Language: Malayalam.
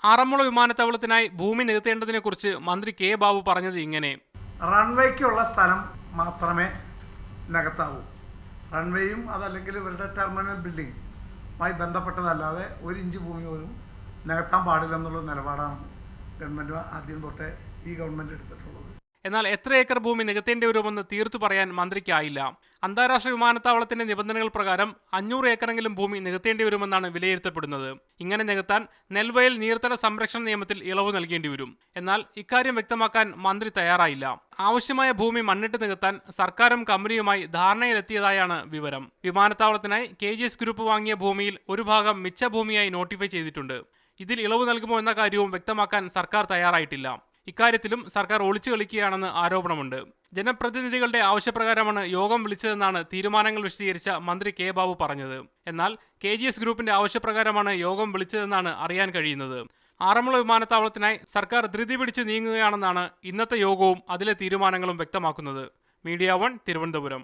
ആറന്മുള വിമാനത്താവളത്തിനായി ഭൂമി നികത്തേണ്ടതിനെക്കുറിച്ച് മന്ത്രി കെ ബാബു പറഞ്ഞത് ഇങ്ങനെ: റൺവേക്കുള്ള സ്ഥലം മാത്രമേ നികത്താവൂ. റൺവേയും അതല്ലെങ്കിൽ ഇവരുടെ ടെർമിനൽ ബിൽഡിംഗുമായി ബന്ധപ്പെട്ടതല്ലാതെ ഒരു ഇഞ്ച് ഭൂമി പോലും നികത്താൻ പാടില്ലെന്നുള്ള നിലപാടാണ് ഗവൺമെൻറ് ആദ്യം തൊട്ടേ ഈ ഗവൺമെൻറ് എടുത്തിട്ടുള്ളത്. എന്നാൽ എത്ര ഏക്കർ ഭൂമി നികത്തേണ്ടി വരുമെന്ന് തീർത്തു പറയാൻ മന്ത്രിക്കായില്ല. അന്താരാഷ്ട്ര വിമാനത്താവളത്തിന്റെ നിബന്ധനകൾ പ്രകാരം 500 ഏക്കറെങ്കിലും ഭൂമി നികത്തേണ്ടി വരുമെന്നാണ് വിലയിരുത്തപ്പെടുന്നത്. ഇങ്ങനെ നികത്താൻ നെൽവയൽ നീർത്തട സംരക്ഷണ നിയമത്തിൽ ഇളവ് നൽകേണ്ടി വരും. എന്നാൽ ഇക്കാര്യം വ്യക്തമാക്കാൻ മന്ത്രി തയ്യാറായില്ല. ആവശ്യമായ ഭൂമി മണ്ണിട്ട് നികത്താൻ സർക്കാരും കമ്പനിയുമായി ധാരണയിലെത്തിയതായാണ് വിവരം. വിമാനത്താവളത്തിനായി KGS ഗ്രൂപ്പ് വാങ്ങിയ ഭൂമിയിൽ ഒരു ഭാഗം മിച്ച ഭൂമിയായി നോട്ടിഫൈ ചെയ്തിട്ടുണ്ട്. ഇതിൽ ഇളവ് നൽകുമോ എന്ന കാര്യവും വ്യക്തമാക്കാൻ സർക്കാർ തയ്യാറായിട്ടില്ല. ഇക്കാര്യത്തിലും സർക്കാർ ഒളിച്ചു കളിക്കുകയാണെന്ന് ആരോപണമുണ്ട്. ജനപ്രതിനിധികളുടെ ആവശ്യപ്രകാരമാണ് യോഗം വിളിച്ചതെന്നാണ് തീരുമാനങ്ങൾ വിശദീകരിച്ച മന്ത്രി കെ ബാബു പറഞ്ഞത്. എന്നാൽ KGS ഗ്രൂപ്പിന്റെ ആവശ്യപ്രകാരമാണ് യോഗം വിളിച്ചതെന്നാണ് അറിയാൻ കഴിയുന്നത്. ആറന്മുള വിമാനത്താവളത്തിനായി സർക്കാർ ധൃതി പിടിച്ച് നീങ്ങുകയാണെന്നാണ് ഇന്നത്തെ യോഗവും അതിലെ തീരുമാനങ്ങളും വ്യക്തമാക്കുന്നത്. മീഡിയ 1 തിരുവനന്തപുരം.